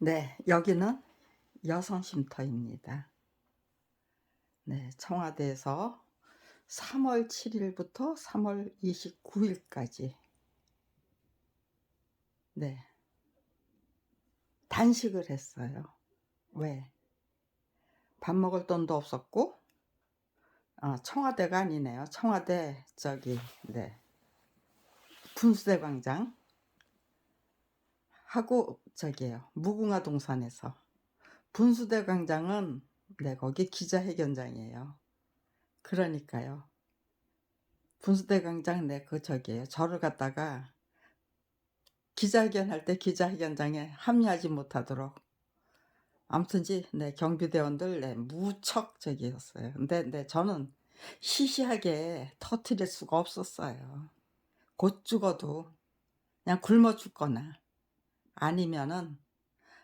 네, 여기는 여성쉼터입니다. 네, 청와대에서 3월 7일부터 3월 29일까지 네, 단식을 했어요. 왜? 밥 먹을 돈도 없었고, 청와대가 아니네요. 청와대 네, 분수대 광장 하고 무궁화 동산에서. 분수대 광장은 네, 거기 기자회견장이에요. 그러니까요. 분수대 광장 네, 저를 갖다가 기자회견 할 때 기자회견장에 합류하지 못하도록 아무튼지 네, 경비대원들 네, 무척 였어요. 근데 네, 저는 시시하게 터뜨릴 수가 없었어요. 곧 죽어도 그냥 굶어 죽거나 아니면은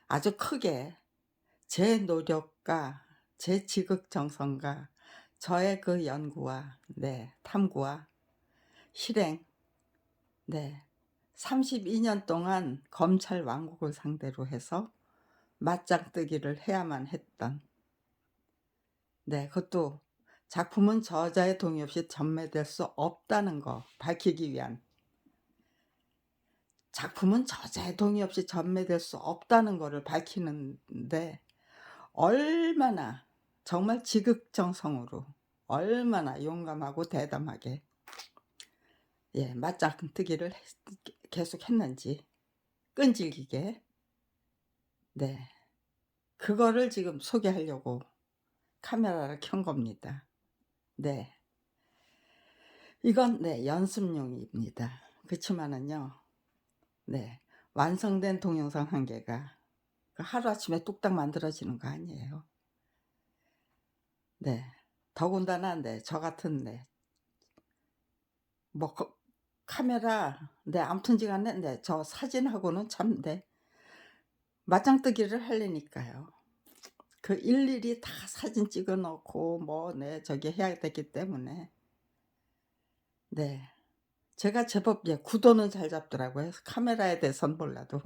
아주 크게 제 노력과 제 지극정성과 저의 그 연구와 네, 탐구와 실행 네, 32년 동안 검찰 왕국을 상대로 해서 맞짱뜨기를 해야만 했던 네, 그것도 작품은 저자의 동의 없이 전매될 수 없다는 거 밝히기 위한, 작품은 저자의 동의 없이 전매될 수 없다는 거를 밝히는데 얼마나 정말 지극정성으로 얼마나 용감하고 대담하게 맞짱뜨기를 계속 했는지 끈질기게 네, 그거를 지금 소개하려고 카메라를 켠 겁니다. 네. 이건 네, 연습용입니다. 그치만은요. 네. 완성된 동영상 한 개가 하루아침에 뚝딱 만들어지는 거 아니에요. 네. 더군다나 네, 저 같은 뭐 카메라 아무튼지간에 저 사진하고는 참 맞짱뜨기를 하려니까요. 그 일일이 다 사진 찍어 놓고 해야 되기 때문에 네. 제가 제법 구도는 잘 잡더라고요. 카메라에 대해선 몰라도.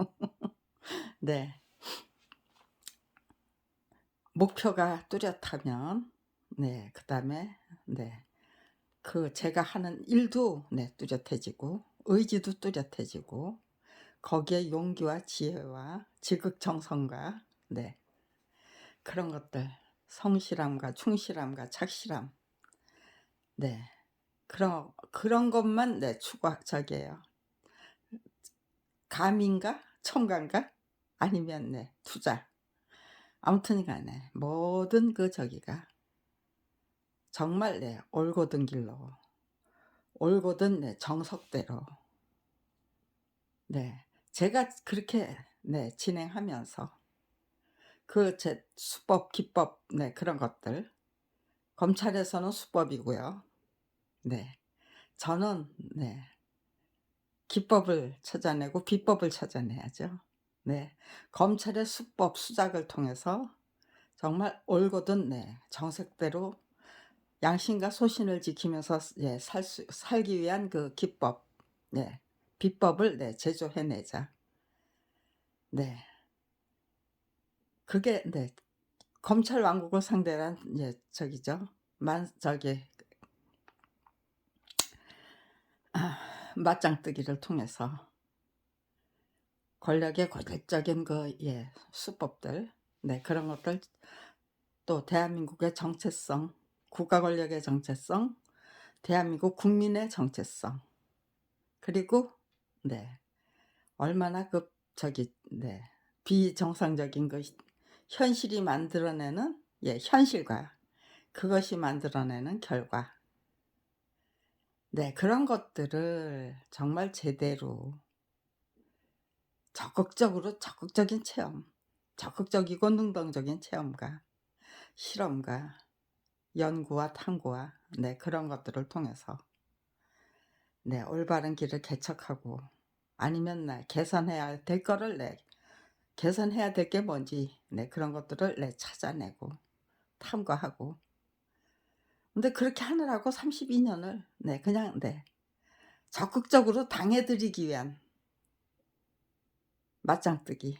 네. 목표가 뚜렷하면 그다음에 제가 하는 일도 뚜렷해지고 의지도 뚜렷해지고 거기에 용기와 지혜와 지극정성과 그런 것들, 성실함과 충실함과 착실함 그런 것만 추구하 저기예요. 감인가 첨가인가 아니면 투자. 아무튼 간에 모든 저기가 정말 올곧은 길로 올곧은 정석대로 제가 그렇게 진행하면서 제 수법 기법 그런 것들 검찰에서는 수법이고요. 저는 기법을 찾아내고 비법을 찾아내야죠. 검찰의 수법 수작을 통해서 정말 올곧은 정색대로 양심과 소신을 지키면서 살기 위한 그 기법 비법을 제조해내자. 그게 검찰 왕국을 상대한 저기죠. 맞짱뜨기를 통해서 권력의 고질적인 수법들 그런 것들, 또 대한민국의 정체성, 국가 권력의 정체성, 대한민국 국민의 정체성, 그리고 얼마나 비정상적인 현실이 만들어내는 현실과 그것이 만들어내는 결과 그런 것들을 정말 제대로 적극적인 체험, 적극적이고 능동적인 체험과 실험과 연구와 탐구와 그런 것들을 통해서 올바른 길을 개척하고 아니면 개선해야 될 거를 개선해야 될 게 뭔지 그런 것들을 찾아내고 탐구하고. 근데 그렇게 하느라고 32년을 그냥 적극적으로 당해드리기 위한 맞짱뜨기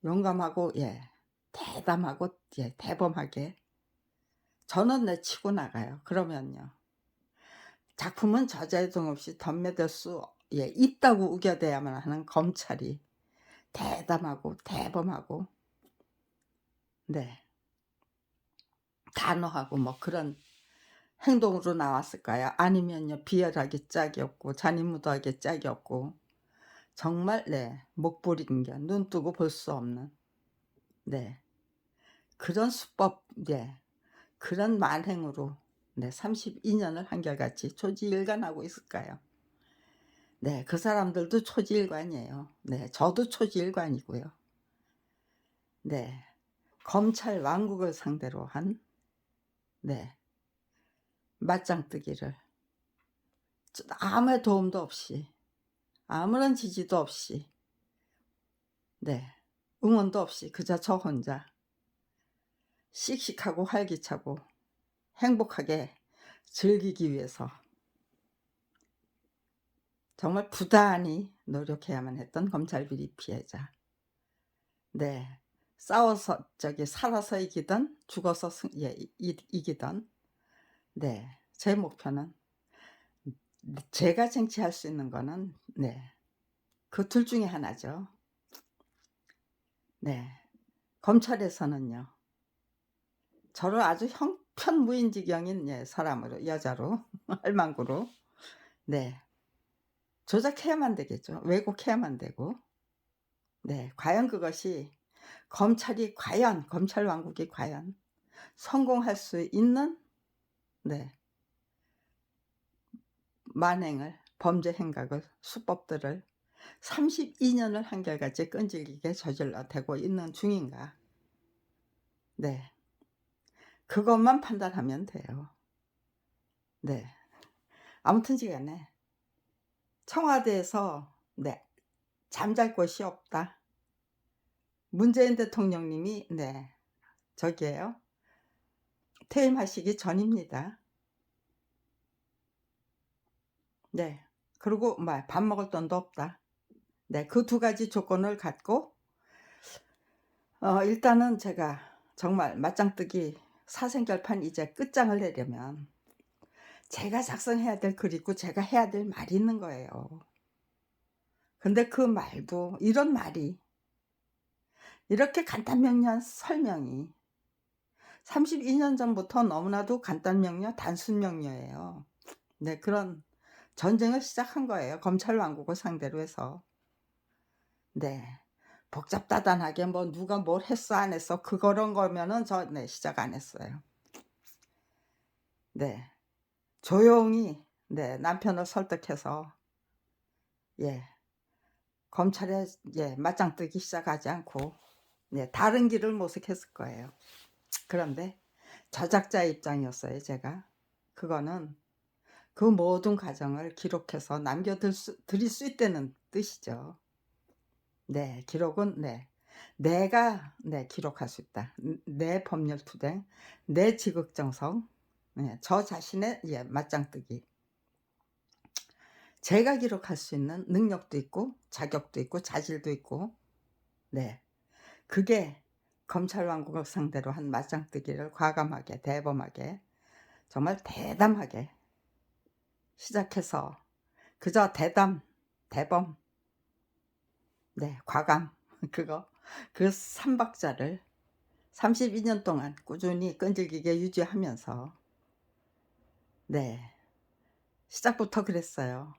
용감하고 예 대담하고 예 대범하게 저는 네 치고 나가요. 그러면요. 작품은 저자유동 없이 덤매들 수 예 있다고 우겨대야만 하는 검찰이 대담하고 대범하고 네 단호하고 뭐 그런 행동으로 나왔을까요? 아니면요 비열하게 짝이 없고 잔인무도하게 짝이 없고 정말 네 목불인견 눈 뜨고 볼 수 없는 네 그런 수법 네 그런 만행으로 네 32년을 한결같이 초지일관하고 있을까요? 네. 그 사람들도 초지일관이에요. 네. 저도 초지일관이고요. 네. 검찰 왕국을 상대로 한 네 맞짱뜨기를 아무의 도움도 없이 아무런 지지도 없이 네 응원도 없이 그저 저 혼자 씩씩하고 활기차고 행복하게 즐기기 위해서 정말 부단히 노력해야만 했던 검찰 비리 피해자. 네. 싸워서 살아서 이기든 죽어서 예 이기든 네 제 목표는 제가 쟁취할 수 있는 거는 네 그 둘 중에 하나죠. 네. 검찰에서는요. 저를 아주 형편무인지경인 예 사람으로 여자로 할망구로 네 조작해야만 되겠죠. 왜곡해야만 되고 네 과연 그것이 검찰 왕국이 과연 성공할 수 있는 네 만행을 범죄 행각을 수법들을 32년을 한결같이 끈질기게 저질러 대고 있는 중인가. 네. 그것만 판단하면 돼요. 네. 아무튼지간에 청와대에서 네 잠잘 곳이 없다. 문재인 대통령님이 네 저기에요. 퇴임하시기 전입니다. 네. 그리고 밥 먹을 돈도 없다. 네. 그 두 가지 조건을 갖고 일단은 제가 정말 맞짱뜨기 사생결판 이제 끝장을 내려면 제가 작성해야 될 글 있고 제가 해야 될 말이 있는 거예요. 근데 그 말도 이런 말이 이렇게 간단명료한 설명이 32년 전부터 너무나도 간단명료 단순명료예요. 네 그런 전쟁을 시작한 거예요, 검찰 왕국을 상대로 해서. 네. 복잡다단하게 뭐 누가 뭘 했어 안 했어 그런 거면은 네 시작 안 했어요. 네. 조용히 네 남편을 설득해서 예 검찰에 예 맞짱뜨기 시작하지 않고 네 다른 길을 모색했을 거예요. 그런데 저작자의 입장이었어요 제가. 그거는 그 모든 과정을 기록해서 드릴 수 있다는 뜻이죠. 네. 기록은 네. 내가 네 기록할 수 있다. 내 법률 투쟁, 내 지극정성, 네 저 자신의 예 맞짱뜨기. 제가 기록할 수 있는 능력도 있고 자격도 있고 자질도 있고 네. 그게 검찰 왕국을 상대로 한 맞짱뜨기를 과감하게 대범하게 정말 대담하게 시작해서 그저 대담, 대범, 네 과감 그거 그 3박자를 32년 동안 꾸준히 끈질기게 유지하면서 네 시작부터 그랬어요.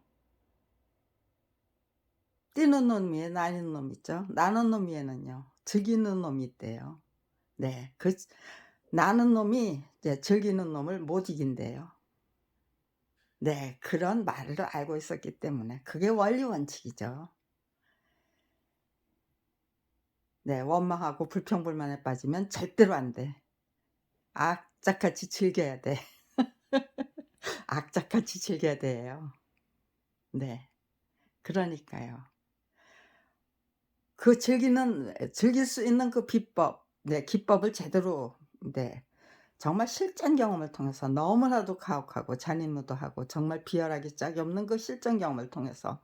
뛰는 놈 위에 나는 놈 있죠. 나는 놈 위에는요 즐기는 놈이 있대요. 네. 나는 놈이 이제 즐기는 놈을 못 이긴대요. 네. 그런 말을 알고 있었기 때문에 그게 원리 원칙이죠. 네. 원망하고 불평불만에 빠지면 절대로 안 돼. 악착같이 즐겨야 돼. 악착같이 즐겨야 돼요. 네. 그러니까요. 즐길 수 있는 그 비법 네 기법을 제대로 네 정말 실전 경험을 통해서 너무나도 가혹하고 잔인무도하고 정말 비열하기 짝이 없는 그 실전 경험을 통해서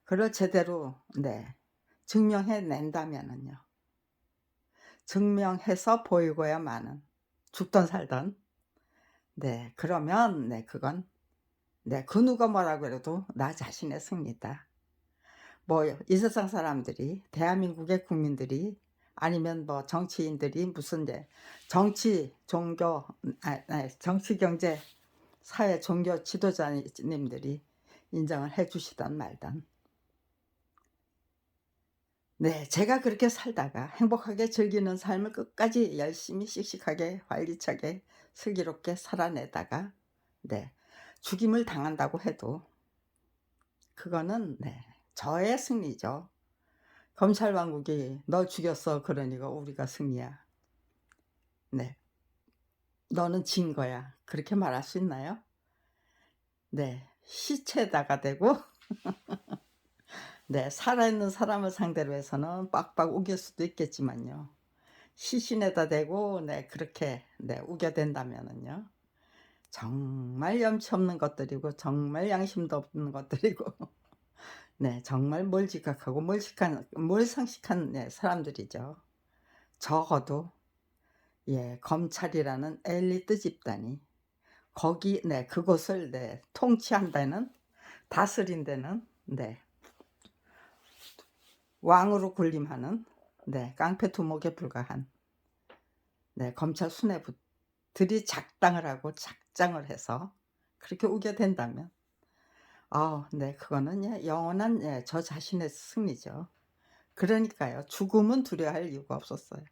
그걸 제대로 네 증명해 낸다면은요. 증명해서 보이고야마는. 죽든 살든. 네. 그러면 네 그건 네 그 누가 뭐라 그래도 나 자신의 승리다. 뭐 이 세상 사람들이 대한민국의 국민들이 아니면 뭐 정치인들이 무슨 정치, 종교 정치, 경제, 사회, 종교 지도자님들이 인정을 해 주시든 말든 네 제가 그렇게 살다가 행복하게 즐기는 삶을 끝까지 열심히 씩씩하게 활기차게 슬기롭게 살아내다가 네 죽임을 당한다고 해도 그거는 네 저의 승리죠. 검찰 왕국이 "너 죽였어." 그러니까 우리가 승리야. 네. "너는 진 거야." 그렇게 말할 수 있나요? 네. 시체에다가 대고 네 살아있는 사람을 상대로 해서는 빡빡 우길 수도 있겠지만요. 시신에다 대고 네 그렇게 네 우겨댄다면은요. 정말 염치 없는 것들이고 정말 양심도 없는 것들이고 네 정말 몰지각하고 몰상식한 네 사람들이죠. 적어도 예 검찰이라는 엘리트 집단이 거기 네 그곳을 네 통치한 데는 다스린 데는 네 왕으로 군림하는 네 깡패 두목에 불과한 네 검찰 수뇌부들이 작당을 하고 작정을 해서 그렇게 우겨댄다면 네 그거는 예 영원한 예 저 자신의 승리죠. 그러니까요. 죽음은 두려워할 이유가 없었어요.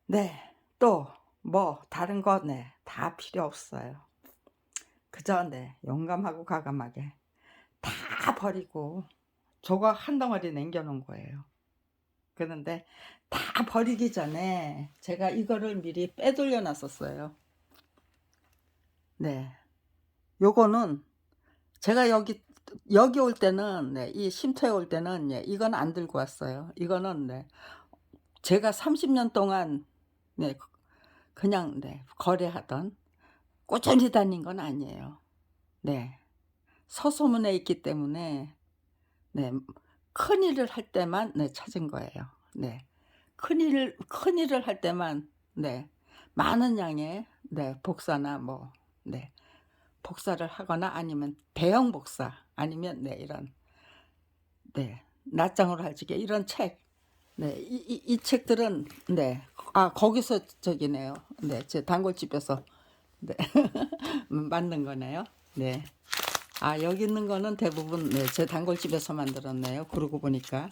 네. 또 뭐 다른 거 네 다 필요 없어요. 그저 네 용감하고 과감하게 다 버리고 조각 한 덩어리 남겨 놓은 거예요. 그런데 다 버리기 전에 제가 이거를 미리 빼돌려 놨었어요. 네. 요거는 제가 여기 올 때는 네 이 쉼터에 올 때는 예 이건 안 들고 왔어요. 이거는 네 제가 30년 동안 네 그냥 네 거래하던 꾸준히 다닌 건 아니에요. 네. 서소문에 있기 때문에 네 큰일을 할 때만 네 찾은 거예요. 네. 큰일을 할 때만 네 많은 양의 네 복사나 뭐 네 복사를 하거나 아니면 대형 복사 아니면 네 이런 네 낱장으로 할지게 이런 책 네 이 책들은 네 거기서 저기네요. 네 제 단골집에서 네 만든 거네요. 네. 여기 있는 거는 대부분 네 제 단골집에서 만들었네요 그러고 보니까.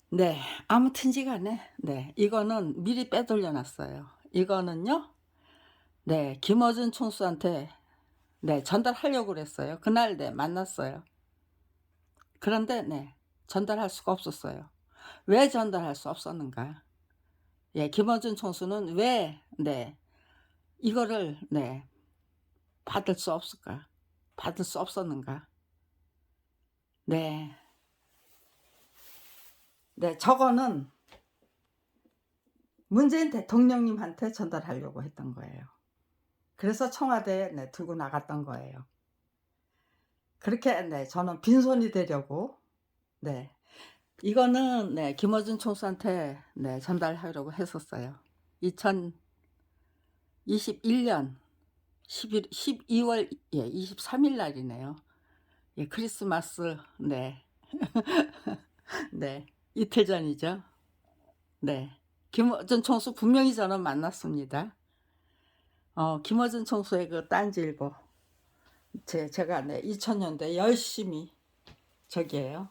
네. 아무튼지간에 네 이거는 미리 빼돌려 놨어요. 이거는요 네 김어준 총수한테 네 전달하려고 그랬어요. 그날 네 만났어요. 그런데 네 전달할 수가 없었어요. 왜 전달할 수 없었는가? 예 김어준 총수는 왜 네 이거를 네 받을 수 없을까? 받을 수 없었는가? 네. 네 저거는 문재인 대통령님한테 전달하려고 했던 거예요. 그래서 청와대에 네 들고 나갔던 거예요. 그렇게 네 저는 빈손이 되려고 네 이거는 네 김어준 총수한테 네 전달하려고 했었어요. 2021년 12월 예 23일 날이네요. 예 크리스마스 네. 네. 이틀 전이죠. 네. 김어준 총수 분명히 저는 만났습니다. 김어준 총수의 그 딴지일보 제가 네 2000 년도에 열심히 저기에요.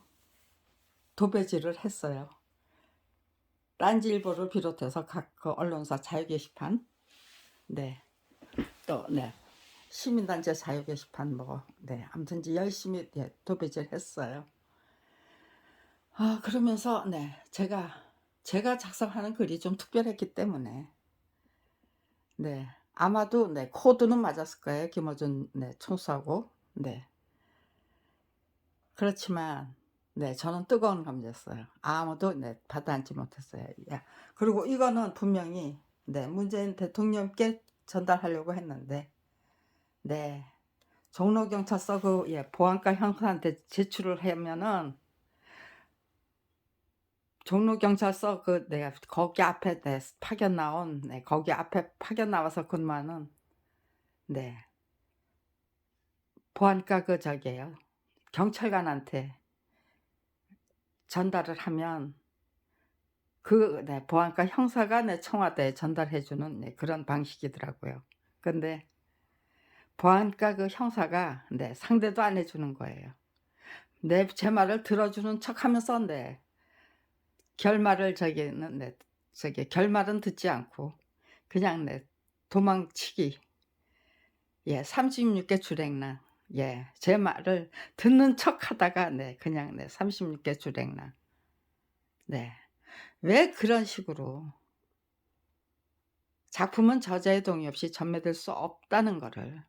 도배질을 했어요. 딴지일보를 비롯해서 각 그 언론사 자유 게시판 네 또 네 시민단체 자유 게시판 뭐 네 아무튼 이제 열심히 예 도배질했어요. 그러면서 네 제가 작성하는 글이 좀 특별했기 때문에 네 아마도 네 코드는 맞았을 거예요 김어준 네 총수하고. 네. 그렇지만 네 저는 뜨거운 감자였어요. 아무도 네 받아안지 못했어요. 야 그리고 이거는 분명히 네 문재인 대통령께 전달하려고 했는데 네 종로경찰서 그 보안과 형사한테 제출을 하면은 종로경찰서 거기 앞에 파견 나온 거기 앞에 파견 나와서 근무하는 네 보안과 저기예요. 경찰관한테 전달을 하면 보안과 형사가 청와대에 전달해 주는 그런 방식이더라고요. 근데 보안과 형사가 상대도 안 해 주는 거예요. 제 말을 들어주는 척하면서 결말을 결말은 듣지 않고 그냥 도망치기. 36개 출행랑. 제 말을 듣는 척하다가 그냥 36개 출행랑. 왜 그런 식으로 작품은 저자의 동의 없이 전매될 수 없다는 거를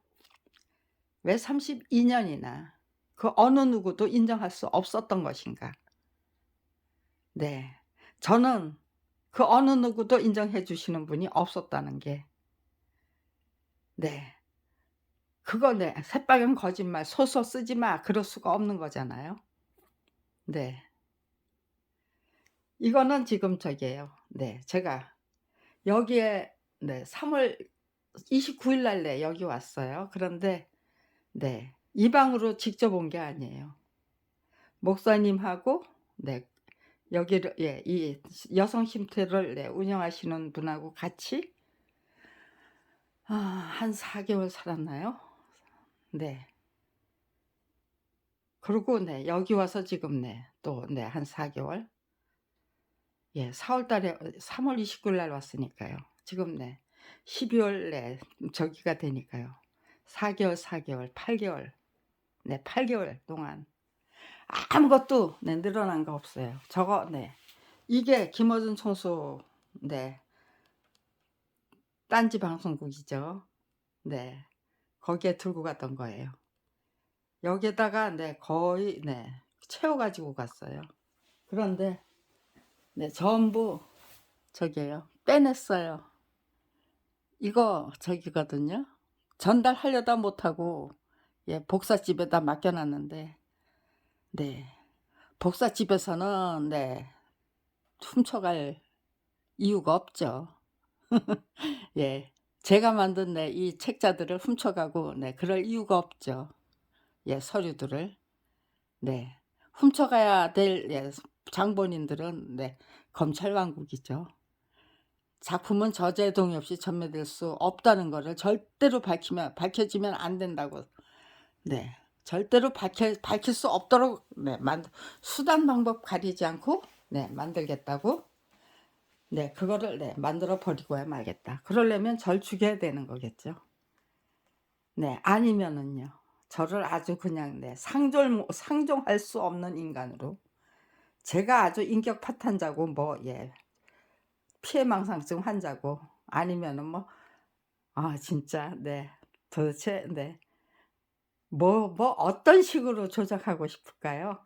왜 32년이나 그 어느 누구도 인정할 수 없었던 것인가. 저는 그 어느 누구도 인정해 주시는 분이 없었다는 게 그거 새빨간 거짓말 소설 쓰지 마 그럴 수가 없는 거잖아요. 이거는 지금 저기예요. 제가 여기에 3월 29일 날 여기 왔어요. 그런데 이 방으로 직접 온 게 아니에요. 목사님하고 여기를 이 여성 쉼터를 운영하시는 분하고 같이 한 4개월 살았나요? 그리고 여기 와서 지금 또 한 4개월 4월 달에 3월 29일 날 왔으니까요. 지금 12월 저기가 되니까요. 4개월, 8개월 8개월 동안 아무것도 늘어난 거 없어요. 저거 이게 김어준 총수 딴지 방송국이죠. 거기에 들고 갔던 거예요. 여기에다가 거의 채워 가지고 갔어요. 그런데 전부 저기예요. 빼냈어요. 이거 저기거든요. 전달하려다 못하고 복사집에다 맡겨 놨는데 복사집에서는 훔쳐갈 이유가 없죠. 제가 만든 이 책자들을 훔쳐가고 그럴 이유가 없죠. 서류들을 훔쳐가야 될 장본인들은 검찰 왕국이죠. 작품은 저자의 동의 없이 전매될 수 없다는 거를 절대로 밝혀지면 안 된다고. 절대로 밝힐 수 없도록 수단 방법 가리지 않고 만들겠다고. 그거를 만들어 버리고야 말겠다. 그러려면 절 죽여야 되는 거겠죠. 아니면은요. 저를 아주 그냥 상종할 수 없는 인간으로 제가 아주 인격 파탄자고 피해망상증 환자고 아니면은 진짜 도대체 어떤 식으로 조작하고 싶을까요?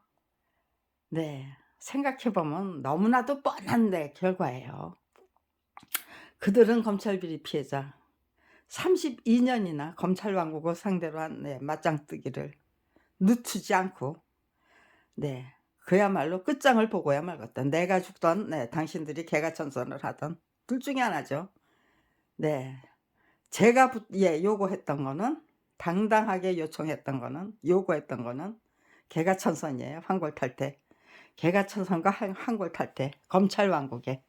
생각해 보면 너무나도 뻔한 결과예요. 그들은 검찰 비리 피해자 32년이나 검찰 왕국을 상대로 한 맞짱뜨기를 늦추지 않고 그야말로 끝장을 보고야 말겠다. 내가 죽던 당신들이 개가천선을 하던 둘 중에 하나죠. 제가 요구했던 거는 당당하게 요구했던 거는 개가천선이에요. 환골탈태. 개가천선과 환골탈태. 검찰 왕국의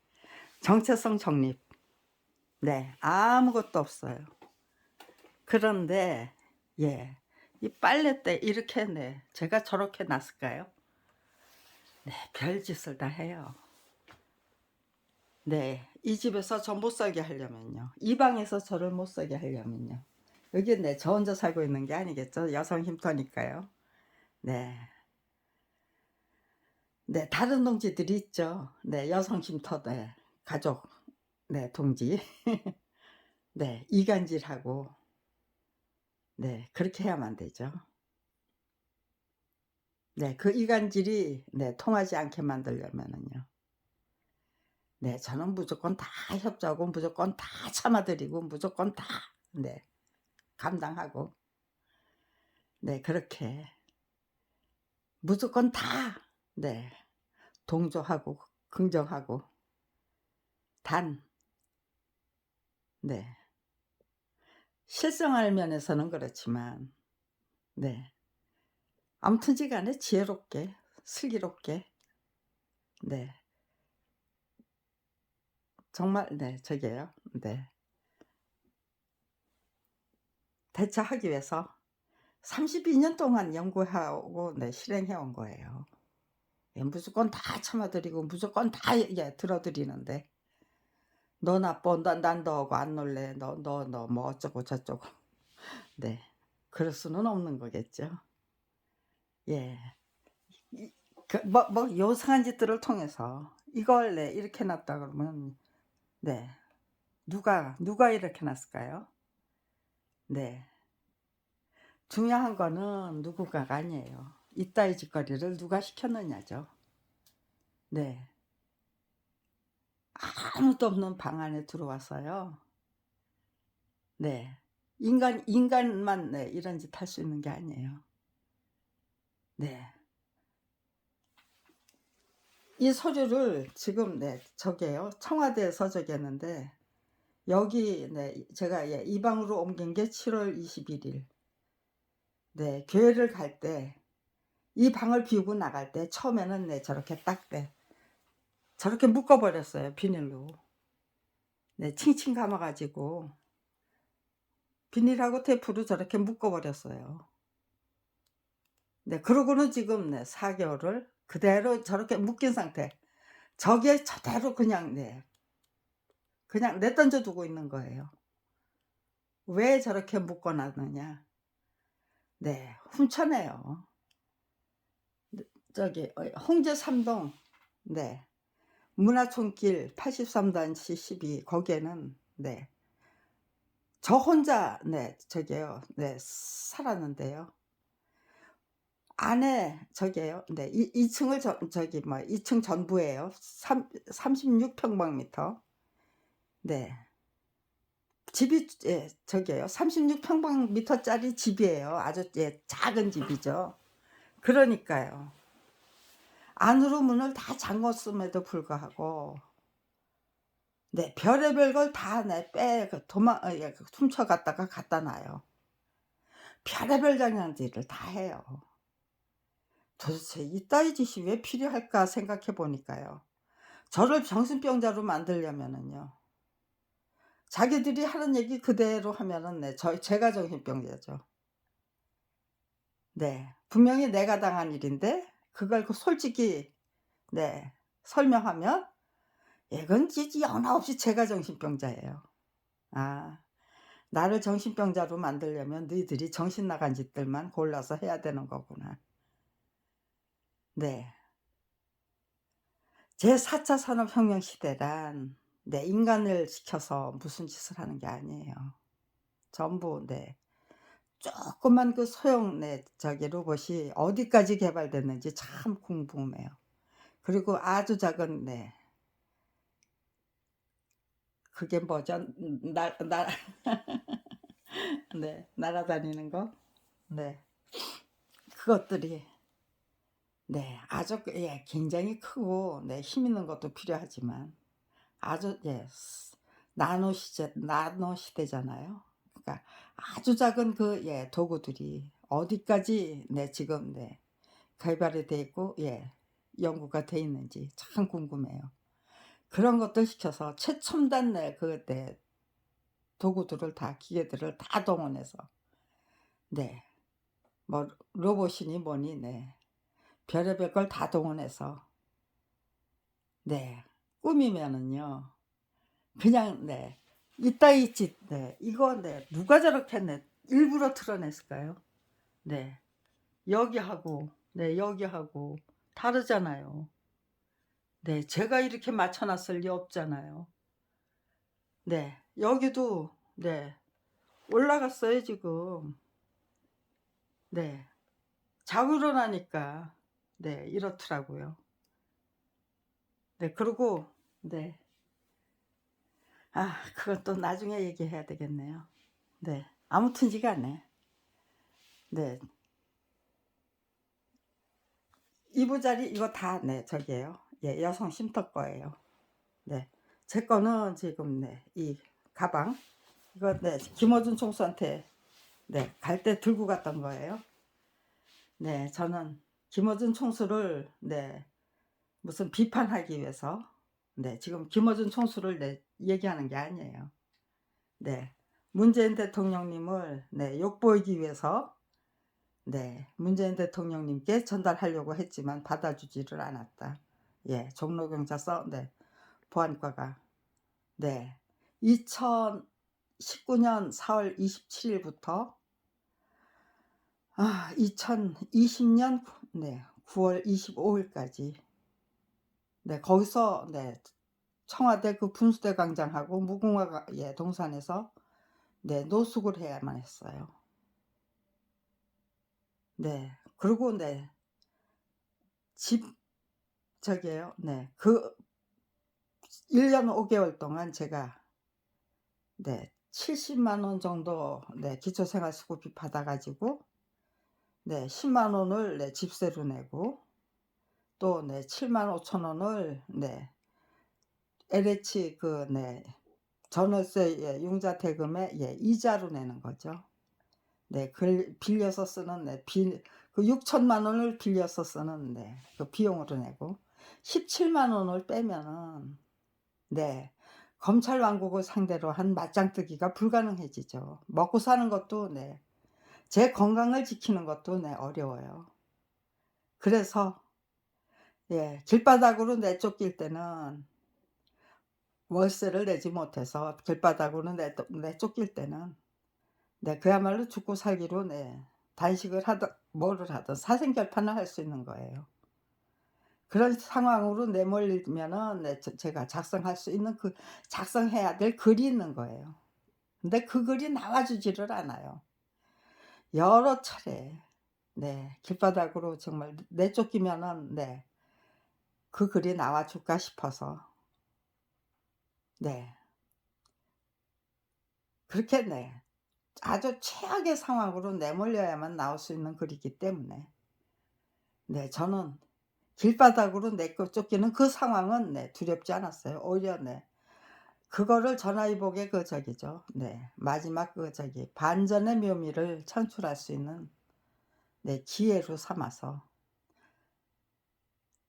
정체성 정립. 아무것도 없어요. 그런데 이 빨래때 이렇게 제가 저렇게 놨을까요? 별짓을 다 해요. 이 집에서 저 못 살게 하려면요. 이 방에서 저를 못 살게 하려면요. 여기 저 혼자 살고 있는 게 아니겠죠. 여성 쉼터니까요. 다른 동지들이 있죠. 여성 쉼터 가족 동지 이간질하고 그렇게 해야만 되죠. 그 이간질이 통하지 않게 만들려면은요. 저는 무조건 다 협조하고 무조건 다 참아드리고 무조건 다 감당하고 그렇게 무조건 다 동조하고 긍정하고. 단 네. 실생활 면에서는 그렇지만 네. 아무튼지간에 지혜롭게 슬기롭게 네. 정말 네 저기예요. 네. 대처하기 위해서 32년 동안 연구하고 네 실행해 온 거예요. 예 무조건 다 참아 드리고 무조건 다 예 들어 드리는데 "너 나빠. 난 너하고 안 놀래. 너 뭐 어쩌고 저쩌고." 네. 그럴 수는 없는 거겠죠. 예. 이 뭐 요상한 짓들을 통해서 이걸 네 이렇게 해 놨다 그러면 네 누가 이렇게 놨을까요? 네. 중요한 거는 누군가가 아니에요. 이따위 짓거리를 누가 시켰느냐죠. 네. 아무도 없는 방 안에 들어와서요. 네. 인간만 네 이런 짓 할 수 있는 게 아니에요. 네. 이 서류를 지금 네 저기에요. 청와대에서 저기 했는데 여기 네 제가 예 이 방으로 옮긴 게 7월 21일. 네. 교회를 갈 때 이 방을 비우고 나갈 때 처음에는 네 저렇게 딱 네 저렇게 묶어 버렸어요 비닐로. 네 칭칭 감아 가지고 비닐하고 테이프로 저렇게 묶어 버렸어요. 네 그러고는 지금 네 4 개월을 그대로 저렇게 묶인 상태. 저게 저대로 그냥 네 그냥 내던져 두고 있는 거예요. 왜 저렇게 묶어 놨느냐. 네 훔쳐내요. 네 저기 홍제 3동 네 문화촌길 83 단지 12 거기에는 네 저 혼자 네 저기요 네 살았는데요. 안에 저기에요. 네 2 층을 저기 뭐 2층 전부예요. 36 평방미터. 네. 집이 예 저기예요. 36 평방미터짜리 집이에요. 아주 예 작은 집이죠. 그러니까요. 안으로 문을 다 잠궜음에도 불구하고 네 별의별 걸 다 네 그 예 훔쳐 갔다가 갖다 놔요. 별의별 장난질을 다 해요. 도대체 '이따위 짓이 왜 필요할까?' 생각해 보니까요. 저를 정신병자로 만들려면은요. 자기들이 하는 얘기 그대로 하면은 네 제가 정신병자죠. 네. 분명히 내가 당한 일인데 그걸 솔직히 네 설명하면 이건 지 연하 없이 제가 정신병자예요. 아 나를 정신병자로 만들려면 너희들이 정신 나간 짓들만 골라서 해야 되는 거구나. 네. 제4 차 산업혁명 시대란 네 인간을 시켜서 무슨 짓을 하는 게 아니에요. 전부 네 조그만 그 소형 네 저기 로봇이 어디까지 개발됐는지 참 궁금해요. 그리고 아주 작은 네 그게 뭐죠? 날 네 날아다니는 거? 네. 그것들이 네 아주 예 굉장히 크고 네 힘 있는 것도 필요하지만 아주 예 나노 시대잖아요. 그러니까 아주 작은 그 예 도구들이 어디까지 네 지금 네 개발이 돼 있고 예 연구가 돼 있는지 참 궁금해요. 그런 것들 시켜서 최첨단 네 그 네 도구들을 다 기계들을 다 동원해서 네 뭐 로봇이니 뭐니 네 별의별 걸 다 동원해서 네 꾸미면은요. 그냥 네 이따위 짓 네 이거 네 누가 저렇게 네 일부러 틀어냈을까요? 네. 여기하고 네 여기하고 다르잖아요. 네. 제가 이렇게 맞춰 놨을 리 없잖아요. 네. 여기도 네 올라갔어요 지금. 네. 자고 일어나니까 네 이렇더라고요. 네 그리고 네. 그건 또 나중에 얘기해야 되겠네요. 네. 아무튼지간에 네. 이부자리 이거 다 네 저기예요. 예, 여성 쉼터 거예요. 네. 제 거는 지금 네, 이 가방 이거 네, 김어준 총수한테 네, 갈 때 들고 갔던 거예요. 네, 저는 김어준 총수를 네, 무슨 비판하기 위해서 네, 지금 김어준 총수를 네, 얘기하는 게 아니에요. 네. 문재인 대통령님을 네, 욕보이기 위해서 네, 문재인 대통령님께 전달하려고 했지만 받아주지를 않았다. 예, 종로경찰서 네, 보안과가 네, 2019년 4월 27일부터 2020년 네, 9월 25일까지 네, 거기서 네, 청와대 그 분수대 광장하고 무궁화 예, 동산에서 네, 노숙을 해야만 했어요. 네, 그리고 네, 집 저기에요. 네, 그 1년 5개월 동안 제가 네, 70만 원 정도 네, 기초생활수급비 받아 가지고 네, 10만 원을 네, 집세로 내고 또 네, 7만 5천 원을 네, LH 그 네, 전월세 예, 융자 대금에 예, 이자로 내는 거죠. 네, 그걸 빌려서 쓰는 네, 그 6천만 원을 빌려서 쓰는 네, 그 비용으로 내고 17만 원을 빼면은 네, 검찰 왕국을 상대로 한 맞짱뜨기가 불가능해지죠. 먹고 사는 것도 네, 제 건강을 지키는 것도 네, 어려워요. 그래서 예, 길바닥으로 내쫓길 때는 월세를 내지 못해서 길바닥으로 내쫓길 때는 네, 그야말로 죽고 살기로 네, 단식을 하든 뭐를 하든 사생결판을 할 수 있는 거예요. 그런 상황으로 내몰리면은 네, 제가 작성할 수 있는 그 작성해야 될 글이 있는 거예요. 근데 그 글이 나와주지를 않아요. 여러 차례 네, 길바닥으로 정말 내쫓기면은 네, 그 글이 나와줄까 싶어서 네, 그렇게 네, 아주 최악의 상황으로 내몰려야만 나올 수 있는 글이기 때문에 네, 저는 길바닥으로 내쫓기는 그 상황은 네, 두렵지 않았어요. 오히려 네, 그거를 전화위복의 그 저기죠. 네, 마지막 그 저기 반전의 묘미를 창출할 수 있는 네, 기회로 삼아서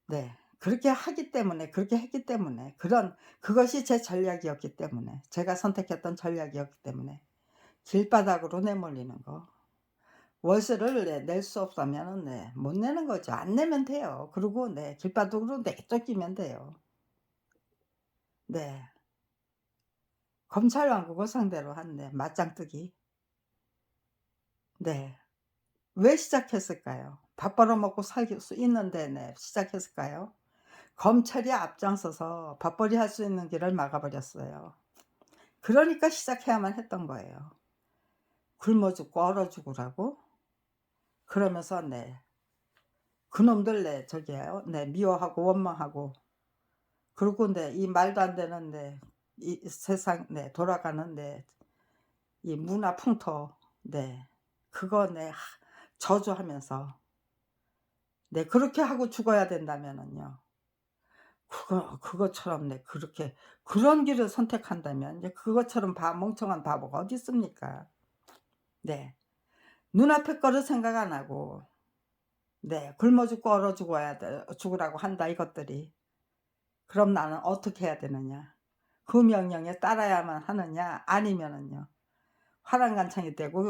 네, 그렇게 하기 때문에 그렇게 했기 때문에 그것이 제 전략이었기 때문에 제가 선택했던 전략이었기 때문에 길바닥으로 내몰리는 거. 월세를 네, 낼 수 없다면은 네, 못 내는 거죠. 안 내면 돼요. 그리고 네, 길바닥으로 내쫓기면 돼요. 네. 검찰 왕국을 상대로 한 네, 맞짱뜨기. 네. 왜 시작했을까요? 밥 벌어먹고 살 수 있는데 네, 시작했을까요? 검찰이 앞장서서 밥벌이 할 수 있는 길을 막아버렸어요. 그러니까 시작해야만 했던 거예요. 굶어 죽고 얼어 죽으라고. 그러면서 네, 그놈들 네, 저기요. 네, 미워하고 원망하고 그리고 네, 이 말도 안 되는 네, 이 세상 네, 돌아가는 네, 이 문화 풍토 네, 그거 네, 저주하면서 네, 그렇게 하고 죽어야 된다면은요. 그것처럼 네, 그렇게 그런 길을 선택한다면 이제 그것처럼 멍청한 바보가 어디 있습니까? 네. 눈앞의 거를 생각 안 하고 네, 굶어 죽고 얼어 죽으라고 한다 이것들이. 그럼 나는 어떻게 해야 되느냐? 그 명령에 따라야만 하느냐 아니면은요. 화랑간창이 되고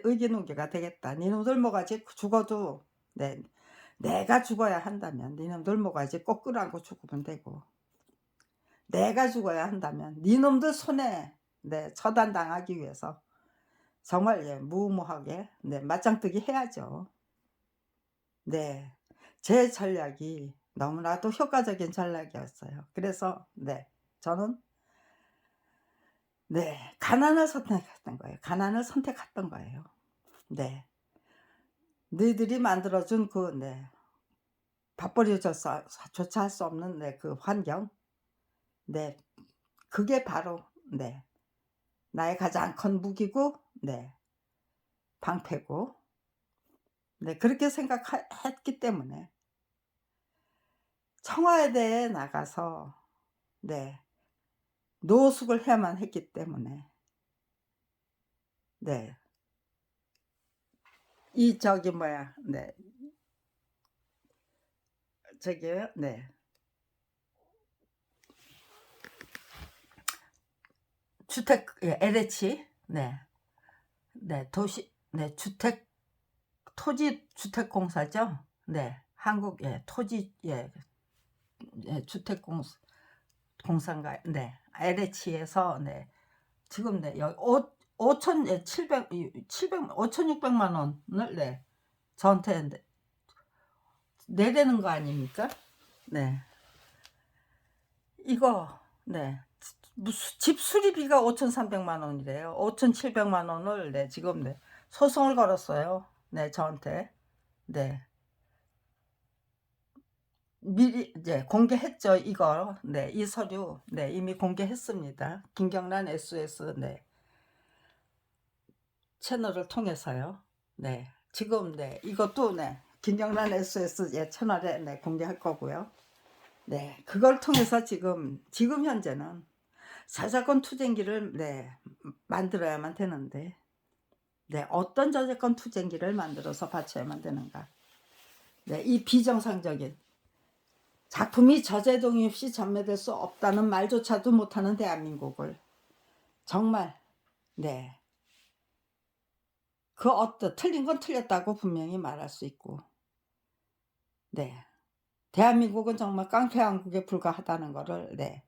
의기농개가 되겠다. 니놈들 뭐가지 죽어도 네, 내가 죽어야 한다면 니놈들 뭐가지 꼭 끌어안고 죽으면 되고 내가 죽어야 한다면 니놈들 손에 네, 처단당하기 위해서 정말 예, 무모하게 네, 맞짱뜨기 해야죠. 네. 제 전략이 너무나도 효과적인 전략이었어요. 그래서 네. 저는 네. 가난을 선택했던 거예요. 가난을 선택했던 거예요. 네. 너희들이 만들어 준 그 네. 밥벌이 조차 할 수 없는 네, 그 환경. 네. 그게 바로 네. 나의 가장 큰 무기고 네. 방패고 네. 그렇게 했기 때문에 청와대에 나가서 네 노숙을 해야만 했기 때문에 네 이 저기 뭐야 네 저기요 네 주택 예 LH 네. 네 도시 네 주택 토지 주택공사죠? 네. 한국 예 토지 예 예 주택공사 공사인가요? 네. LH에서 네 지금 네 여 오 오천 예 700 이 700 5,600만 원을 네 저한테 네 내라는 거 아닙니까? 네. 이거 네. 무슨 집 수리비가 5,300만 원이래요. 5,700만 원을 네 지금 네 소송을 걸었어요. 네 저한테. 네. 미리 이제 공개했죠 이거. 네. 이 서류 네 이미 공개했습니다. 김경란 SOS 네 채널을 통해서요. 네. 지금 네 이것도 네 김경란 SOS 예 채널에 네 공개할 거고요. 네. 그걸 통해서 지금 현재는 저작권 투쟁기를 네 만들어야만 되는데 네 어떤 저작권 투쟁기를 만들어서 바쳐야만 되는가. 네. 이 비정상적인 작품이 저제 동의 없이 전매될 수 없다는 말조차도 못하는 대한민국을 정말 네 그 어떤 틀린 건 틀렸다고 분명히 말할 수 있고 네 대한민국은 정말 깡패왕국에 불과하다는 거를 네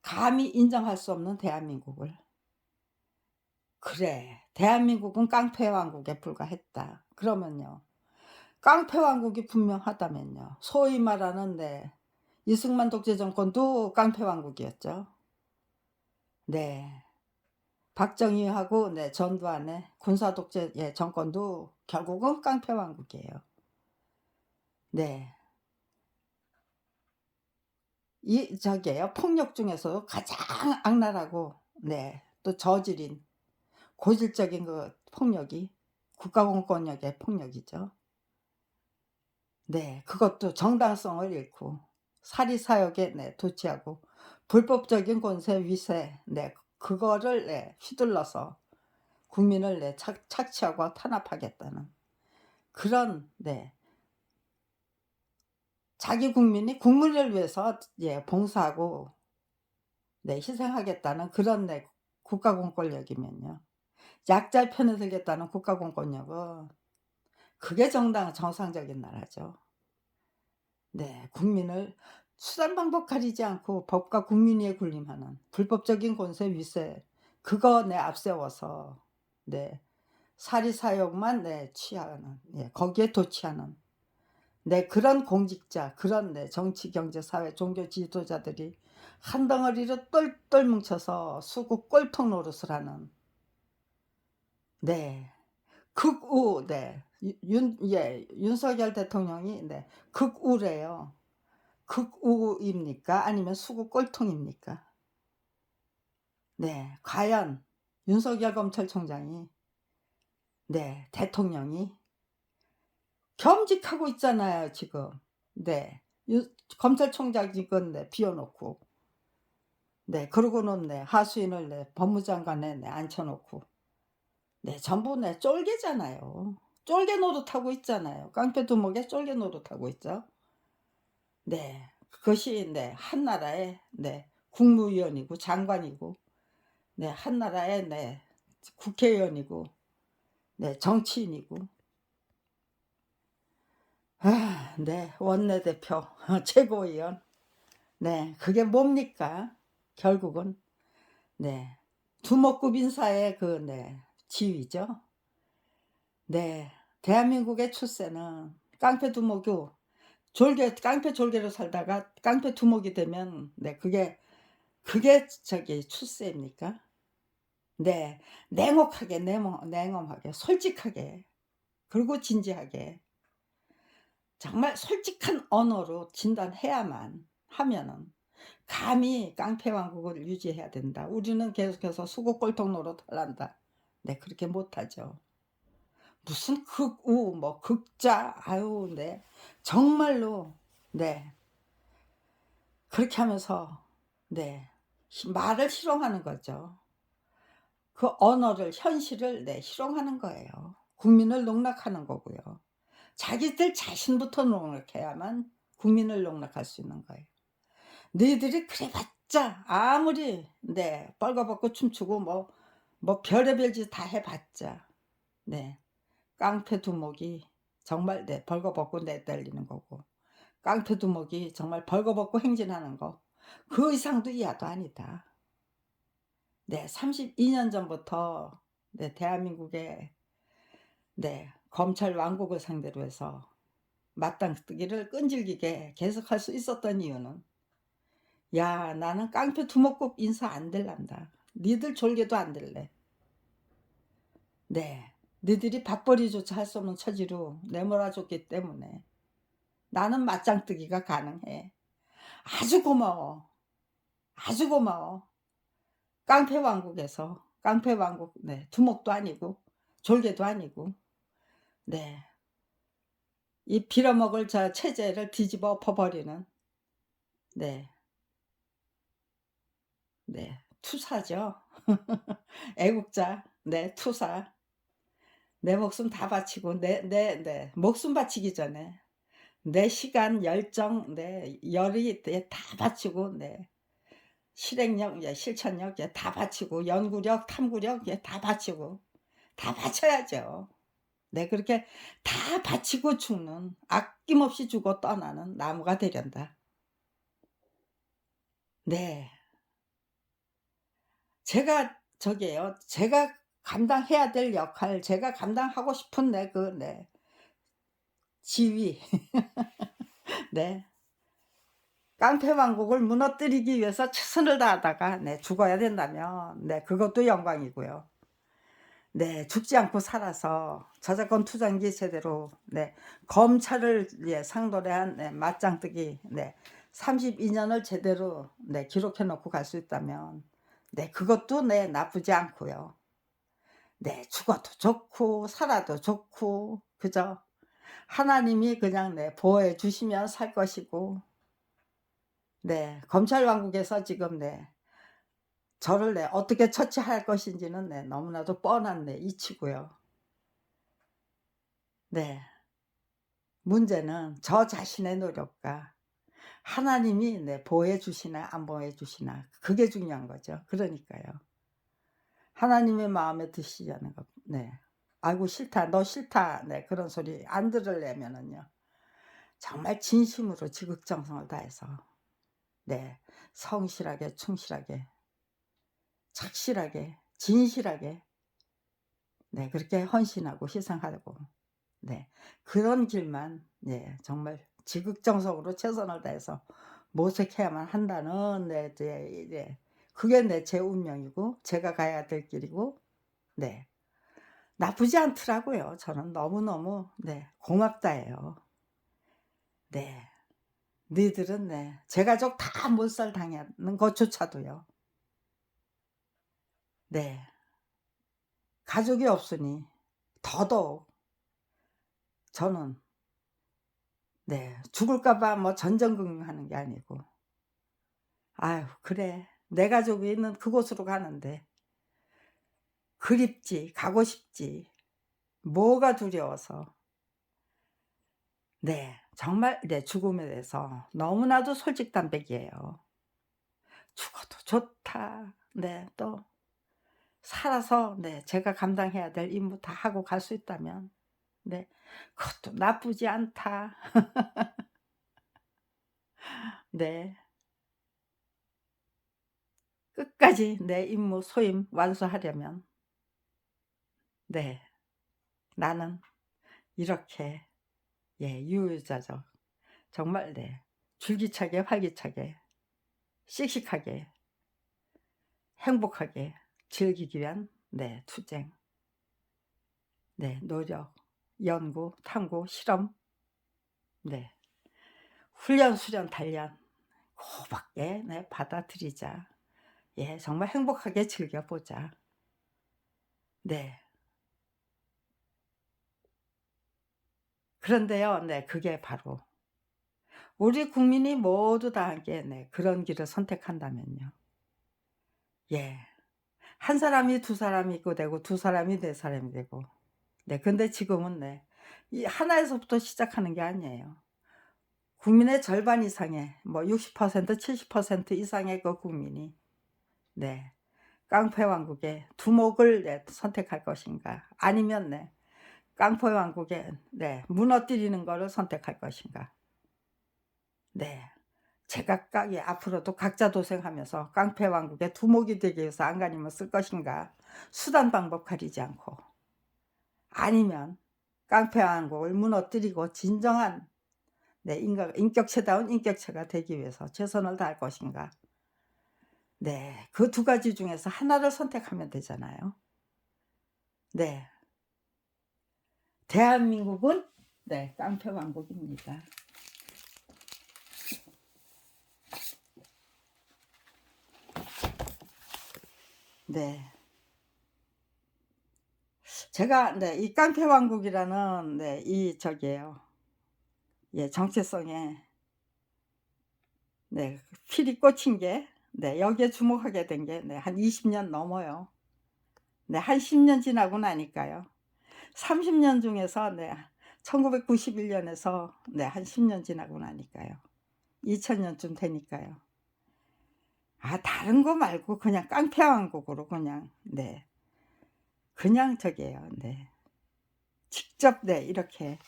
감히 인정할 수 없는 대한민국을 '그래 대한민국은 깡패왕국에 불과했다.' 그러면요 깡패왕국이 분명하다면요 소위 말하는 네 이승만 독재 정권도 깡패왕국이었죠. 네. 박정희하고 네 전두환의 군사 독재 예 정권도 결국은 깡패 왕국이에요. 네. 이 저기예요. 폭력 중에서도 가장 악랄하고 네 또 저질인 고질적인 그 폭력이 국가공권력의 폭력이죠. 네. 그것도 정당성을 잃고 사리사욕에 네 도취하고 불법적인 권세 위세 네 그거를 네 휘둘러서 국민을 네 착취하고 탄압하겠다는 그런 네 자기 국민이 국민을 위해서 예 봉사하고 네 희생하겠다는 그런 네 국가공권력이면요. 약자의 편에 들겠다는 국가공권력은 그게 정상적인 나라죠. 네. 국민을 수단 방법 가리지 않고 법과 국민 위에 군림하는 불법적인 권세 위세 그거 네 앞세워서 네 사리사욕만 네 취하는 예 거기에 도취하는 네 그런 공직자 그런 네 정치, 경제, 사회, 종교 지도자들이 한 덩어리로 똘똘 뭉쳐서 수구 꼴통 노릇을 하는 네 극우 네 윤석열 대통령이 네 극우래요. 극우입니까? 아니면 수구 꼴통입니까? 네. 과연 윤석열 검찰총장이 네 대통령이 겸직하고 있잖아요 지금. 네. 윤 검찰총장 직은 네 비워 놓고 네 그러고는 네 하수인을 네 법무장관에 네 앉혀 놓고 네 전부 네 쫄개잖아요. 쫄개 노릇하고 있잖아요. 깡패 두목에 쫄개 노릇하고 있죠. 네. 그것이 네 한나라의 네 국무위원이고 장관이고 네 한나라의 네 국회의원이고 네 정치인이고 네 원내대표 최고위원 네 그게 뭡니까? 결국은 네 두목급 인사의 그 네 지위죠. 네. 대한민국의 출세는 깡패 두목이 깡패 졸개로 살다가 깡패 두목이 되면 네 그게 저기 출세입니까? 네. 냉혹하게 냉엄하게 솔직하게 그리고 진지하게 정말 솔직한 언어로 진단해야만 하면은 감히 깡패 왕국을 유지해야 된다. 우리는 계속해서 수고 꼴통 노릇을 한다. 네 그렇게 못하죠. 무슨 극우 뭐 극자 아유 네 정말로 네 그렇게 하면서 네 말을 희롱하는 거죠. 그 언어를 현실을 네 희롱하는 거예요. 국민을 농락하는 거고요. 자기들 자신부터 농락해야만 국민을 농락할 수 있는 거예요. 너희들이 그래 봤자 아무리 네 뻘거벗고 춤추고 뭐 별의별 짓 다 해 봤자 네 깡패 두목이 정말 네 벌거벗고 내달리는 거고 깡패 두목이 정말 벌거벗고 행진하는 거 그 이상도 이하도 아니다. 네 32년 전부터 네 대한민국의 네 검찰 왕국을 상대로 해서 마땅뜨기를 끈질기게 계속할 수 있었던 이유는 '야 나는 깡패 두목급 인사 안 될란다. 니들 졸개도 안 될래.' 네. "너희들이 밥벌이조차 할 수 없는 처지로 내몰아 줬기 때문에 나는 맞짱뜨기가 가능해. 아주 고마워. 아주 고마워. 깡패 왕국에서 깡패 왕국 네 두목도 아니고 졸개도 아니고 네 이 빌어먹을 저 체제를 뒤집어 엎어 버리는 네 네 투사죠. 애국자 네 투사. 내 목숨 다 바치고 내 목숨 바치기 전에 내 시간, 열정, 내 열의 네 다 바치고 네 실행력 예 실천력 예 다 바치고 연구력, 탐구력 예 다 바치고 다 바쳐야죠. 네 그렇게 다 바치고 죽는 아낌없이 주고 떠나는 나무가 되련다. 네. 제가 저기예요. 제가 감당해야 될 역할 제가 감당하고 싶은 네 지위 네. 깡패 왕국을 무너뜨리기 위해서 최선을 다하다가 네 죽어야 된다면 네 그것도 영광이고요. 네 죽지 않고 살아서 저작권 투쟁기 제대로 네 검찰을 예 상대로 한 네 맞짱뜨기 네 32 년을 제대로 네 기록해 놓고 갈 수 있다면 네 그것도 네 나쁘지 않고요. 네 죽어도 좋고 살아도 좋고 그죠? 하나님이 그냥 네 보호해 주시면 살 것이고 네 검찰 왕국에서 지금 네 저를 네 어떻게 처치할 것인지는 네 너무나도 뻔한 네 이치고요. 네. 문제는 저 자신의 노력과 하나님이 네 보호해 주시나 안 보호해 주시나 그게 중요한 거죠. 그러니까요. 하나님의 마음에 드시지 않는 것 네. "아이고 싫다. 너 싫다." 네 그런 소리 안 들으려면은요. 정말 진심으로 지극정성을 다해서 네 성실하게 충실하게 착실하게 진실하게 네 그렇게 헌신하고 희생하고 네 그런 길만 네 정말 지극정성으로 최선을 다해서 모색해야만 한다는 네 이제 그게 네 제 운명이고 제가 가야 될 길이고 네 나쁘지 않더라고요. 저는 너무너무 네 고맙다예요. 네. "너희들은 네 제 가족 다 몰살당하는 것조차도요. 네 가족이 없으니 더더욱 저는 네 죽을까 봐 뭐 전전긍긍하는 게 아니고 '아유 그래. 내 가족이 있는 그곳으로 가는데 그립지. 가고 싶지. 뭐가 두려워서.' 네. 정말 네 죽음에 대해서 너무나도 솔직담백이에요. '죽어도 좋다.' 네 또 살아서 네 제가 감당해야 될 임무 다 하고 갈 수 있다면 네 그것도 나쁘지 않다. 네. 끝까지 내 임무 소임 완수하려면 네 나는 이렇게 예 유유자적 정말 네 줄기차게 활기차게 씩씩하게 행복하게 즐기기 위한 네 투쟁 네 노력, 연구, 탐구, 실험 네 훈련, 수련, 단련 고밖에 네 받아들이자. 예 정말 행복하게 즐겨 보자. 네. 그런데요 네 그게 바로 우리 국민이 모두 다 함께 네 그런 길을 선택한다면요. 예. 한 사람이 두 사람이 있고 되고 두 사람이 네 사람이 되고. 네 근데 지금은 네 이 하나에서부터 시작하는 게 아니에요. 국민의 절반 이상의 뭐 60% 70% 이상의 그 국민이 네 깡패 왕국의 두목을 네 선택할 것인가 아니면 네 깡패 왕국의 네 무너뜨리는 거를 선택할 것인가. 네. 제각각 예 앞으로도 각자 도생하면서 깡패 왕국의 두목이 되기 위해서 안간힘을 쓸 것인가. 수단 방법 가리지 않고. 아니면 깡패 왕국을 무너뜨리고 진정한 네 인격체다운 인격체가 되기 위해서 최선을 다할 것인가. 네. 그 두 가지 중에서 하나를 선택하면 되잖아요. 네. 대한민국은 네 깡패 왕국입니다. 네. 제가 네 이 깡패 왕국이라는 네 이 저기예요. 예 정체성에 네 필이 꽂힌 게 네 여기에 주목하게 된 게 네 한 20년 넘어요. 네 한 10년 지나고 나니까요. 30년 중에서 네 1991 년에서 네 한 10년 지나고 나니까요. 2000 년쯤 되니까요. 아 다른 거 말고 그냥 깡패 왕국으로 그냥 네 그냥 저기예요. 네. 직접 네 이렇게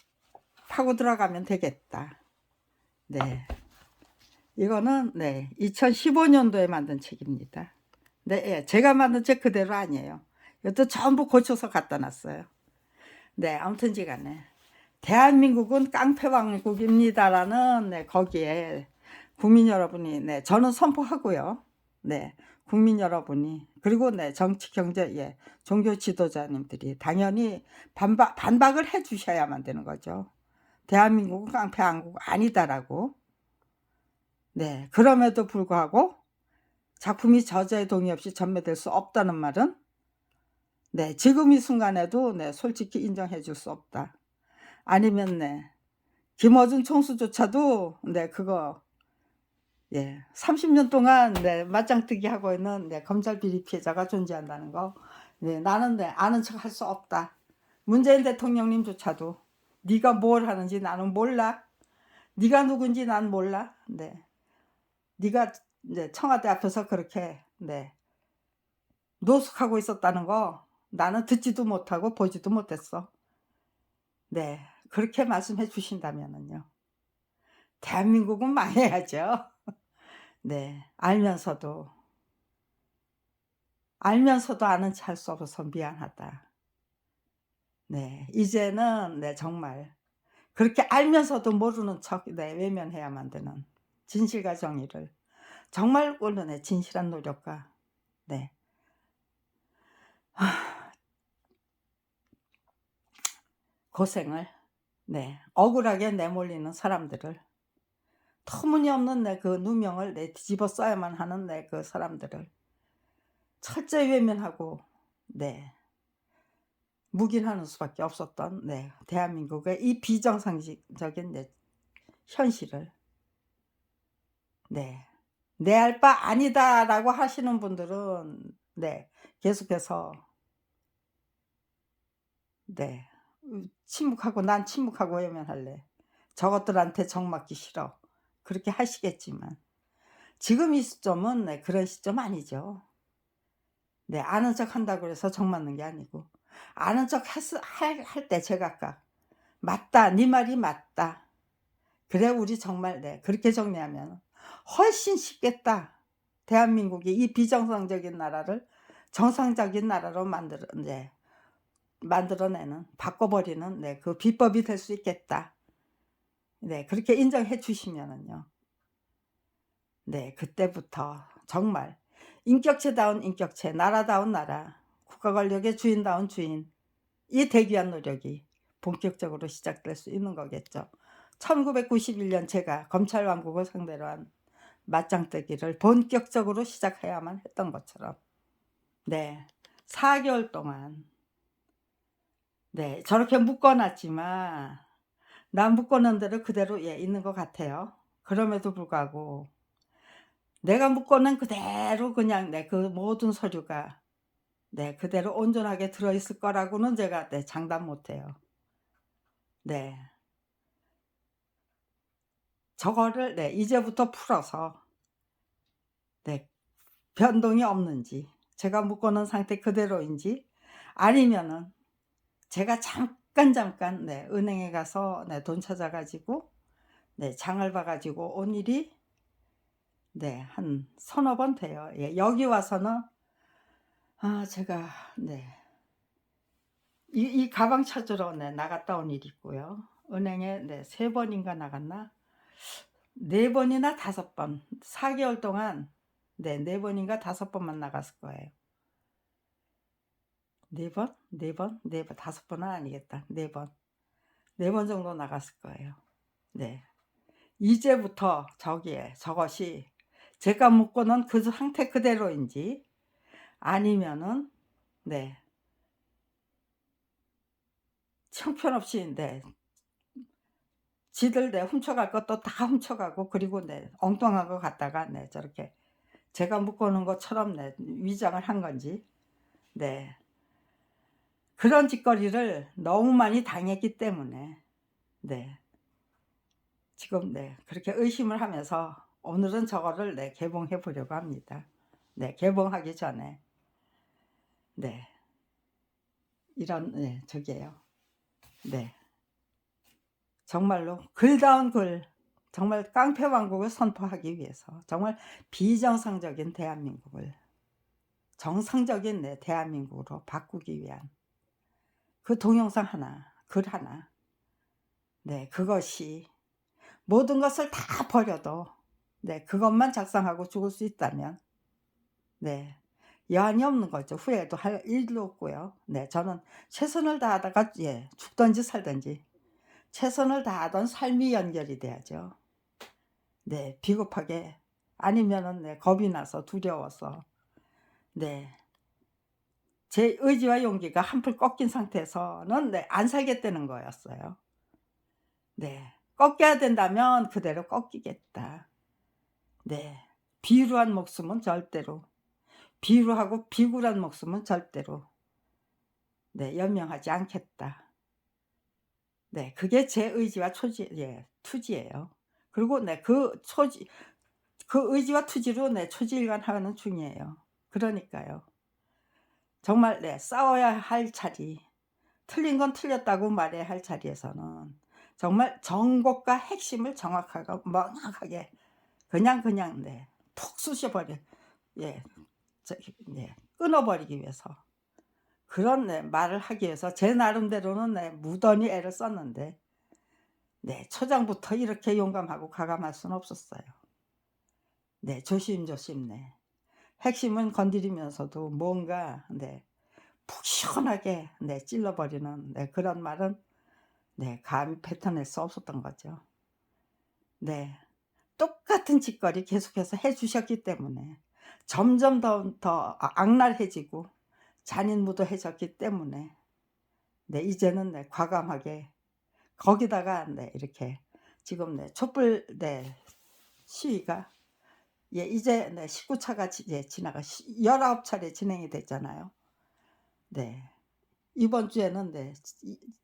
파고 들어가면 되겠다. 네. 이거는 네 2015 년도에 만든 책입니다. 네 예. 제가 만든 책 그대로 아니에요. 이것도 전부 고쳐서 갖다 놨어요. 네 아무튼지간에 "대한민국은 깡패 왕국입니다."라는 네 거기에 국민 여러분이 네 저는 선포하고요. 네 국민 여러분이 그리고 네 정치, 경제 예 종교 지도자님들이 당연히 반박을 해 주셔야만 되는 거죠. "대한민국은 깡패 왕국 아니다."라고. 네. 그럼에도 불구하고 작품이 저자의 동의 없이 전매될 수 없다는 말은 네 지금 이 순간에도 네 솔직히 인정해 줄 수 없다. 아니면 네 김어준 총수조차도 네 그거 예 30년 동안 네 맞짱뜨기 하고 있는 네 검찰 비리 피해자가 존재한다는 거 네 나는 네 아는 척 할 수 없다. 문재인 대통령님조차도 "네가 뭘 하는지 나는 몰라. 네가 누군지 난 몰라. 네. 네가 네 청와대 앞에서 그렇게 네 노숙하고 있었다는 거 나는 듣지도 못하고 보지도 못했어." 네. 그렇게 말씀해 주신다면은요. 대한민국은 망해야죠. 네. 알면서도 아는 체 할 수 없어서 미안하다. 네. 이제는 네 정말 그렇게 알면서도 모르는 척 네 외면해야만 되는 진실과 정의를 정말 언론의 진실한 노력과 네 고생을 네 억울하게 내몰리는 사람들을 터무니없는 내 그 누명을 내 뒤집어 써야만 하는 내 그 사람들을 철저히 외면하고 네 묵인하는 수밖에 없었던 네 대한민국의 이 비정상적인 네 현실을 네 '내 알 바 아니다.'라고 하시는 분들은 네 계속해서 네 침묵하고 '난 침묵하고 외면할래. 저것들한테 정 맞기 싫어.' 그렇게 하시겠지만 지금 이 시점은 네 그런 시점 아니죠. 네 아는 척 한다고 해서 정 맞는 게 아니고 아는 척 했으 할 때 제각각 '맞다. 네 말이 맞다. 그래 우리 정말' 네 그렇게 정리하면 훨씬 쉽겠다. 대한민국이 이 비정상적인 나라를 정상적인 나라로 만들어내는 바꿔 버리는 네 그 비법이 될 수 있겠다. 네 그렇게 인정해 주시면은요. 네 그때부터 정말 인격체다운 인격체, 나라다운 나라, 국가 권력의 주인다운 주인 이 대귀한 노력이 본격적으로 시작될 수 있는 거겠죠. 1991년 제가 검찰 왕국을 상대로 한 맞짱뜨기를 본격적으로 시작해야만 했던 것처럼 네 4 개월 동안 네 저렇게 묶어 놨지만 나 묶어 놓은 대로 그대로 예 있는 것 같아요. 그럼에도 불구하고 내가 묻고는 그대로 그냥 그 모든 서류가 그대로 온전하게 들어 있을 거라고는 제가 장담 못 해요. 네. 저거를 이제부터 풀어서 네 변동이 없는지, 제가 묶어 놓은 상태 그대로인지, 아니면은 제가 잠깐 은행에 가서 돈 찾아 가지고 장을 봐 가지고 온 일이 한 서너 번 돼요. 예, 여기 와서는 제가 이 가방 찾으러 나갔다 온 일이 있고요. 은행에 3 번인가 나갔나? 4 번이나 5 번, 4 개월 동안 4 번인가 5 번만 나갔을 거예요. 4 번? 4 번? 4 번, 5 번은 아니겠다. 4 번. 4번 정도 나갔을 거예요. 네. 이제부터 저것이 제가 묶어 놓은 그 상태 그대로인지, 아니면은 형편없이 지들 훔쳐갈 것도 다 훔쳐가고, 그리고 엉뚱한 거 갖다가 저렇게 제가 묶어 놓은 것처럼 위장을 한 건지, 네 그런 짓거리를 너무 많이 당했기 때문에 지금 그렇게 의심을 하면서 오늘은 저거를 개봉해 보려고 합니다. 개봉하기 전에 이런 저기예요. 정말로 글다운 글, 정말 깡패 왕국을 선포하기 위해서, 정말 비정상적인 대한민국을 정상적인 대한민국으로 바꾸기 위한 그 동영상 하나, 글 하나, 그것이 모든 것을 다 버려도 그것만 작성하고 죽을 수 있다면 여한이 없는 거죠. 후회도 할 일도 없고요. 저는 최선을 다하다가 죽든지 살든지 최선을 다하던 삶이 연결이 돼야죠. 비겁하게, 아니면은 겁이 나서 두려워서 제 의지와 용기가 한풀 꺾인 상태에서는 안 살겠다는 거였어요. 꺾여야 된다면 그대로 꺾이겠다. 비루한 목숨은 절대로, 비루하고 비굴한 목숨은 절대로 연명하지 않겠다. 그게 제 의지와 투지예요. 그리고 그 의지와 투지로 초지일관하는 중이에요. 그러니까요. 정말 싸워야 할 자리, 틀린 건 틀렸다고 말해야 할 자리에서는 정말 정곡과 핵심을 정확하고 명확하게 그냥 톡 쑤셔버려 끊어버리기 위해서, 그런 말을 하기 위해서 제 나름대로는 무던히 애를 썼는데 초장부터 이렇게 용감하고 과감할 수는 없었어요. 조심조심 핵심은 건드리면서도 뭔가 푹 시원하게 찔러버리는 그런 말은 감히 뱉어낼 수 없었던 거죠. 똑같은 짓거리 계속해서 해 주셨기 때문에 점점 더 악랄해지고 잔인무도해졌기 때문에 이제는 과감하게, 거기다가 이렇게 지금 촛불 시위가 이제 19 차가 지나가 19차례 진행이 됐잖아요. 이번 주에는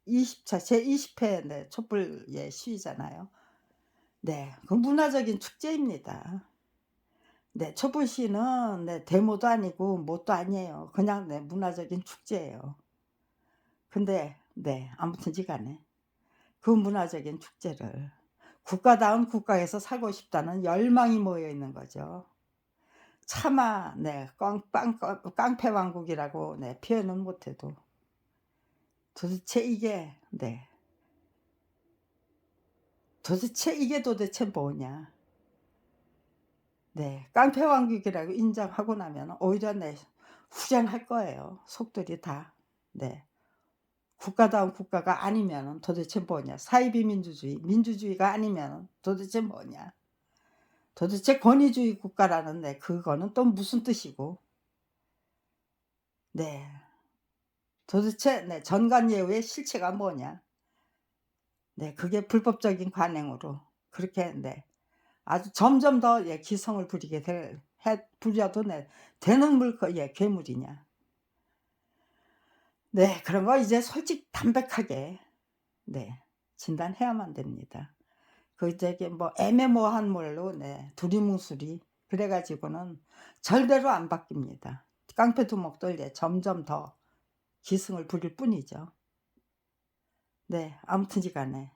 20 차 제20회 촛불 시위잖아요. 그 문화적인 축제입니다. 촛불 시위는 데모도 아니고 뭣도 아니에요. 그냥 문화적인 축제예요. 근데 아무튼지 간에 그 문화적인 축제를 국가다운 국가에서 살고 싶다는 열망이 모여 있는 거죠. 차마 깡패 왕국이라고 표현은 못 해도 도대체 이게 도대체 뭐냐. 깡패 왕국이라고 인정하고 나면 오히려 후련할 거예요, 속들이 다. 국가다운 국가가 아니면은 도대체 뭐냐. 사이비 민주주의가 아니면은 도대체 뭐냐. 도대체 권위주의 국가라는 그거는 또 무슨 뜻이고. 도대체 전관예우의 실체가 뭐냐. 그게 불법적인 관행으로 그렇게 아주 점점 더 예 기성을 부리게 될 해 부려도 네 되는 예 괴물이냐. 네 그런 거 이제 솔직 담백하게 네 진단해야만 됩니다. 그 저기 뭐 애매모호한 말로 네 두리뭉술이 그래 가지고는 절대로 안 바뀝니다. 깡패두목도 이제 점점 더 기승을 부릴 뿐이죠. 네 아무튼지 간에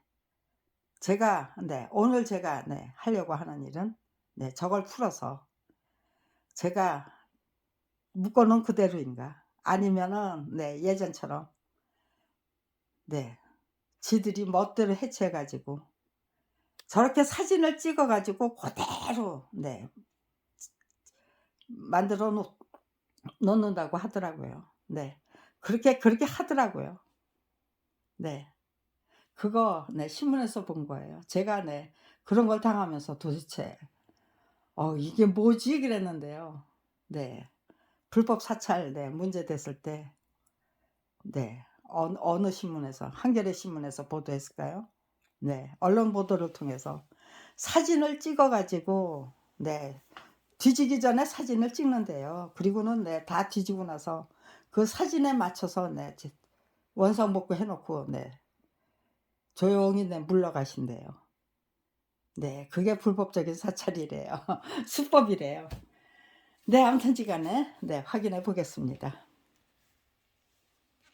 제가 네 오늘 제가 네 하려고 하는 일은 네 저걸 풀어서 제가 묶어 놓은 그대로인가 아니면은 네 예전처럼 네 지들이 멋대로 해치해 가지고 저렇게 사진을 찍어 가지고 고대로 네 만들어 놓는다고 하더라고요. 네. 그렇게 하더라고요. 네. 그거 네 신문에서 본 거예요. 제가 네 그런 걸 당하면서 도대체 '이게 뭐지?' 그랬는데요. 네. 불법 사찰 네 문제 됐을 때 네 어느 신문에서 한겨레 신문에서 보도했을까요? 네. 언론 보도를 통해서 사진을 찍어 가지고 네 뒤지기 전에 사진을 찍는대요. 그리고는 네 다 뒤지고 나서 그 사진에 맞춰서 네 원상복구 해 놓고 네 조용히 네 물러가신대요. 네. 그게 불법적인 사찰이래요. 수법이래요. 네 아무튼지 간에 네 확인해 보겠습니다.